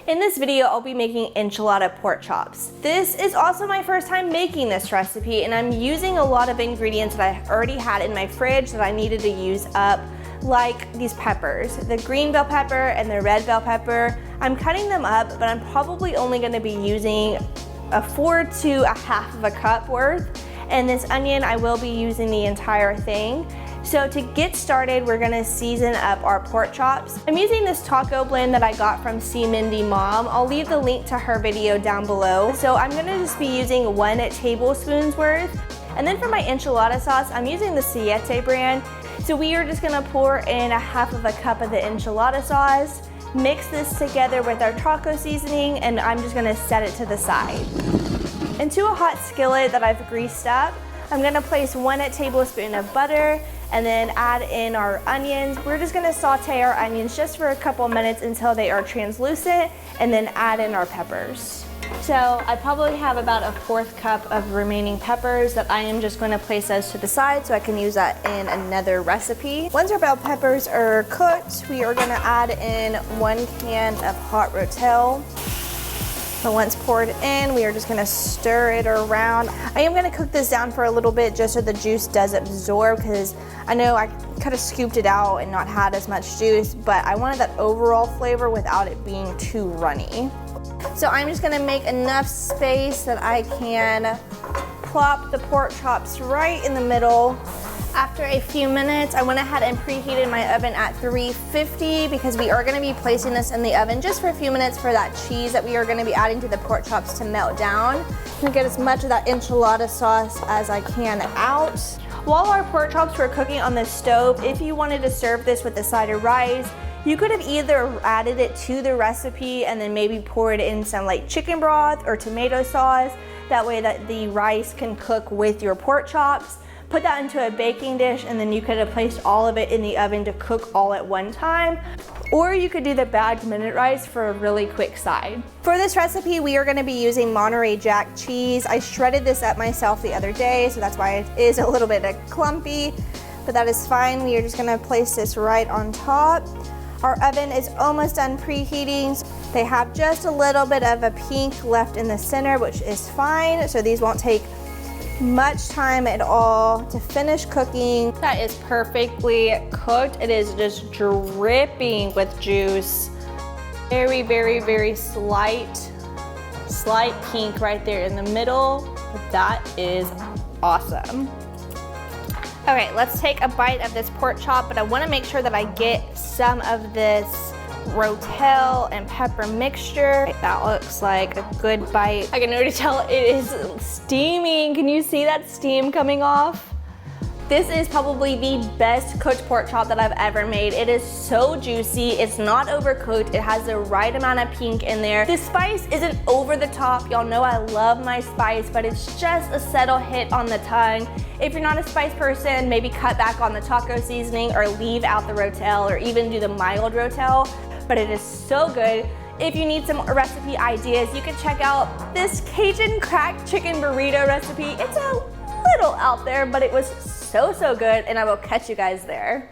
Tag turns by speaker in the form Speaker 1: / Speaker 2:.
Speaker 1: In this video, I'll be making enchilada pork chops. This is also my first time making this recipe, and I'm using a lot of ingredients that I already had in my fridge that I needed to use up, like these peppers, the green bell pepper and the red bell pepper. I'm cutting them up, but I'm probably only gonna be using a 4 to a half of a cup worth. And this onion, I will be using the entire thing. So to get started, we're gonna season up our pork chops. I'm using this taco blend that I got from Mindy Mom. I'll leave the link to her video down below. So I'm gonna just be using 1 tablespoon worth. And then for my enchilada sauce, I'm using the Siete brand. So we are just gonna pour in a half of a cup of the enchilada sauce, mix this together with our taco seasoning, and I'm just gonna set it to the side. Into a hot skillet that I've greased up, I'm gonna place 1 tablespoon of butter and then add in our onions. We're just gonna saute our onions just for a couple minutes until they are translucent, and then add in our peppers. So I probably have about a 1/4 cup of remaining peppers that I am just gonna place those to the side so I can use that in another recipe. Once our bell peppers are cooked, we are gonna add in 1 can of hot rotel. So once poured in, we are just gonna stir it around. I am gonna cook this down for a little bit just so the juice does absorb, because I know I kind of scooped it out and not had as much juice, but I wanted that overall flavor without it being too runny. So I'm just gonna make enough space that I can plop the pork chops right in the middle. After a few minutes, I went ahead and preheated my oven at 350 because we are gonna be placing this in the oven just for a few minutes for that cheese that we are gonna be adding to the pork chops to melt down. I'm gonna get as much of that enchilada sauce as I can out. While our pork chops were cooking on the stove, if you wanted to serve this with a side of rice, you could have either added it to the recipe and then maybe poured in some like chicken broth or tomato sauce. That way that the rice can cook with your pork chops. Put that into a baking dish, and then you could have placed all of it in the oven to cook all at one time. Or you could do the bagged minute rice for a really quick side. For this recipe, we are gonna be using Monterey Jack cheese. I shredded this up myself the other day, so that's why it is a little bit clumpy, but that is fine. We are just gonna place this right on top. Our oven is almost done preheating. They have just a little bit of a pink left in the center, which is fine. So these won't take much time at all to finish cooking. That is perfectly cooked. It is just dripping with juice. Very, very, very slight pink right there in the middle. That is awesome. Okay, let's take a bite of this pork chop, but I wanna make sure that I get some of this rotel and pepper mixture. That looks like a good bite. I can already tell it is steaming. Can you see that steam coming off? This is probably the best cooked pork chop that I've ever made. It is so juicy, it's not overcooked, it has the right amount of pink in there. The spice isn't over the top. Y'all know I love my spice, but it's just a subtle hit on the tongue. If you're not a spice person, maybe cut back on the taco seasoning or leave out the rotel or even do the mild rotel, but it is so good. If you need some recipe ideas, you can check out this Cajun cracked chicken burrito recipe. It's a little out there, but it was so good, and I will catch you guys there.